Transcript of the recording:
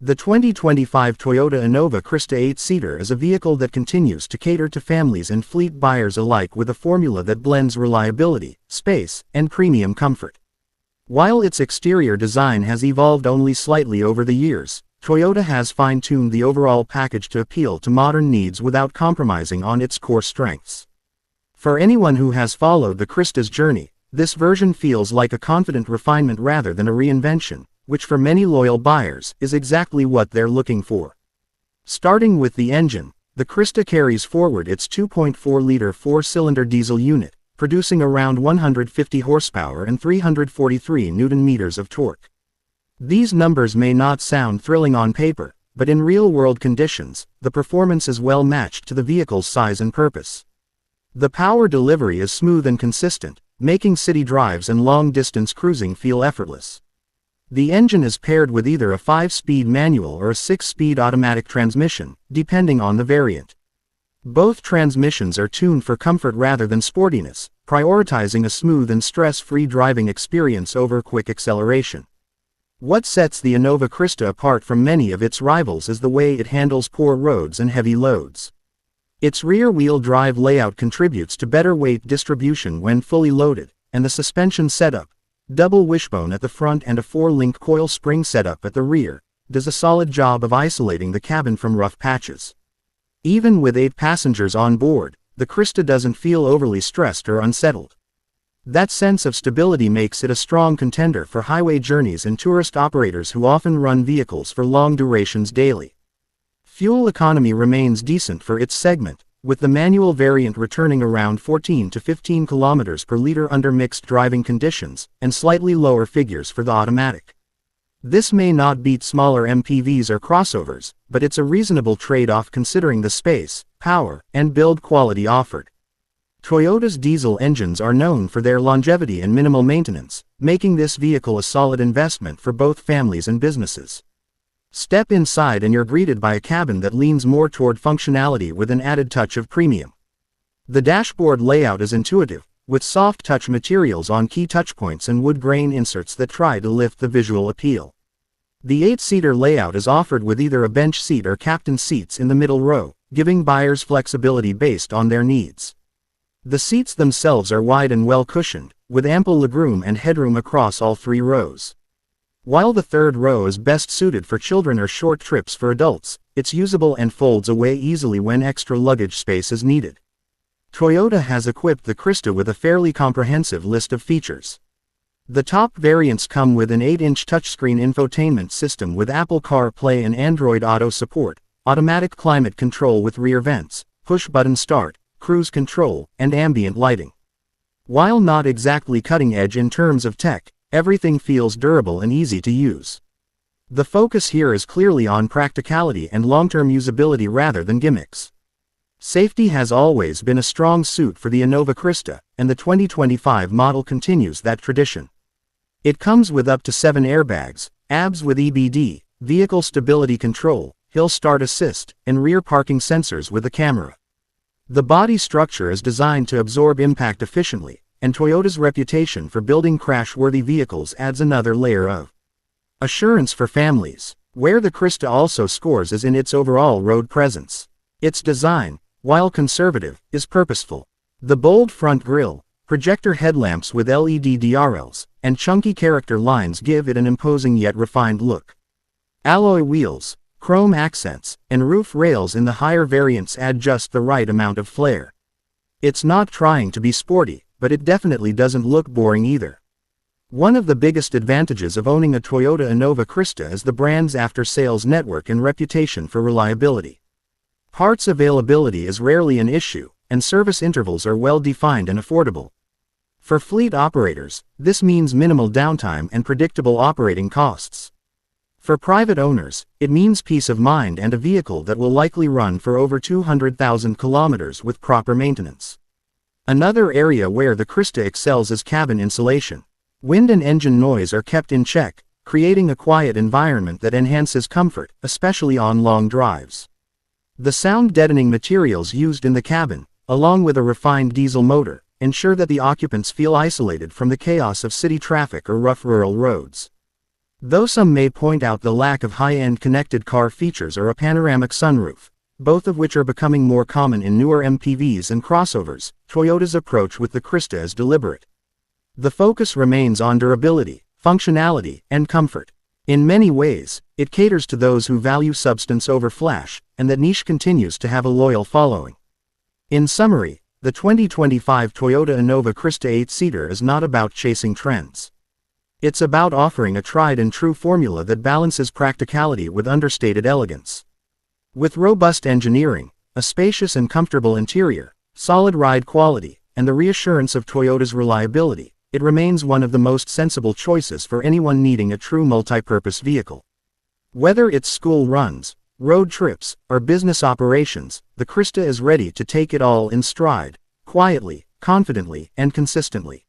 The 2025 Toyota Innova Crysta 8-seater is a vehicle that continues to cater to families and fleet buyers alike with a formula that blends reliability, space, and premium comfort. While its exterior design has evolved only slightly over the years, Toyota has fine-tuned the overall package to appeal to modern needs without compromising on its core strengths. For anyone who has followed the Crysta's journey, this version feels like a confident refinement rather than a reinvention, which for many loyal buyers is exactly what they're looking for. Starting with the engine, the Crysta carries forward its 2.4-liter four-cylinder diesel unit, producing around 150 horsepower and 343 Nm of torque. These numbers may not sound thrilling on paper, but in real-world conditions, the performance is well matched to the vehicle's size and purpose. The power delivery is smooth and consistent, making city drives and long-distance cruising feel effortless. The engine is paired with either a 5-speed manual or a 6-speed automatic transmission, depending on the variant. Both transmissions are tuned for comfort rather than sportiness, prioritizing a smooth and stress-free driving experience over quick acceleration. What sets the Innova Crysta apart from many of its rivals is the way it handles poor roads and heavy loads. Its rear-wheel drive layout contributes to better weight distribution when fully loaded, and the suspension setup, double wishbone at the front and a 4-link coil spring setup at the rear, does a solid job of isolating the cabin from rough patches. Even with 8 passengers on board, the Crysta doesn't feel overly stressed or unsettled. That sense of stability makes it a strong contender for highway journeys and tourist operators who often run vehicles for long durations daily. Fuel economy remains decent for its segment, with the manual variant returning around 14 to 15 km per liter under mixed driving conditions, and slightly lower figures for the automatic. This may not beat smaller MPVs or crossovers, but it's a reasonable trade-off considering the space, power, and build quality offered. Toyota's diesel engines are known for their longevity and minimal maintenance, making this vehicle a solid investment for both families and businesses. Step inside and you're greeted by a cabin that leans more toward functionality with an added touch of premium. The dashboard layout is intuitive, with soft touch materials on key touchpoints and wood grain inserts that try to lift the visual appeal. The 8-seater layout is offered with either a bench seat or captain seats in the middle row, giving buyers flexibility based on their needs. The seats themselves are wide and well cushioned, with ample legroom and headroom across all 3 rows. While the third row is best suited for children or short trips for adults, it's usable and folds away easily when extra luggage space is needed. Toyota has equipped the Crysta with a fairly comprehensive list of features. The top variants come with an 8-inch touchscreen infotainment system with Apple CarPlay and Android Auto support, automatic climate control with rear vents, push-button start, cruise control, and ambient lighting. While not exactly cutting-edge in terms of tech, everything feels durable and easy to use. The focus here is clearly on practicality and long-term usability rather than gimmicks. Safety has always been a strong suit for the Innova Crysta, and the 2025 model continues that tradition. It comes with up to 7 airbags, ABS with EBD, vehicle stability control, hill start assist, and rear parking sensors with a camera. The body structure is designed to absorb impact efficiently, and Toyota's reputation for building crash-worthy vehicles adds another layer of assurance for families. Where the Crysta also scores is in its overall road presence. Its design, while conservative, is purposeful. The bold front grille, projector headlamps with LED DRLs, and chunky character lines give it an imposing yet refined look. Alloy wheels, chrome accents, and roof rails in the higher variants add just the right amount of flair. It's not trying to be sporty, but it definitely doesn't look boring either. One of the biggest advantages of owning a Toyota Innova Crysta is the brand's after-sales network and reputation for reliability. Parts availability is rarely an issue, and service intervals are well-defined and affordable. For fleet operators, this means minimal downtime and predictable operating costs. For private owners, it means peace of mind and a vehicle that will likely run for over 200,000 kilometers with proper maintenance. Another area where the Crysta excels is cabin insulation. Wind and engine noise are kept in check, creating a quiet environment that enhances comfort, especially on long drives. The sound-deadening materials used in the cabin, along with a refined diesel motor, ensure that the occupants feel isolated from the chaos of city traffic or rough rural roads. Though some may point out the lack of high-end connected car features or a panoramic sunroof, both of which are becoming more common in newer MPVs and crossovers, Toyota's approach with the Crysta is deliberate. The focus remains on durability, functionality, and comfort. In many ways, it caters to those who value substance over flash, and that niche continues to have a loyal following. In summary, the 2025 Toyota Innova Crysta 8-seater is not about chasing trends. It's about offering a tried-and-true formula that balances practicality with understated elegance. With robust engineering, a spacious and comfortable interior, solid ride quality, and the reassurance of Toyota's reliability, it remains one of the most sensible choices for anyone needing a true multi-purpose vehicle. Whether it's school runs, road trips, or business operations, the Crysta is ready to take it all in stride, quietly, confidently, and consistently.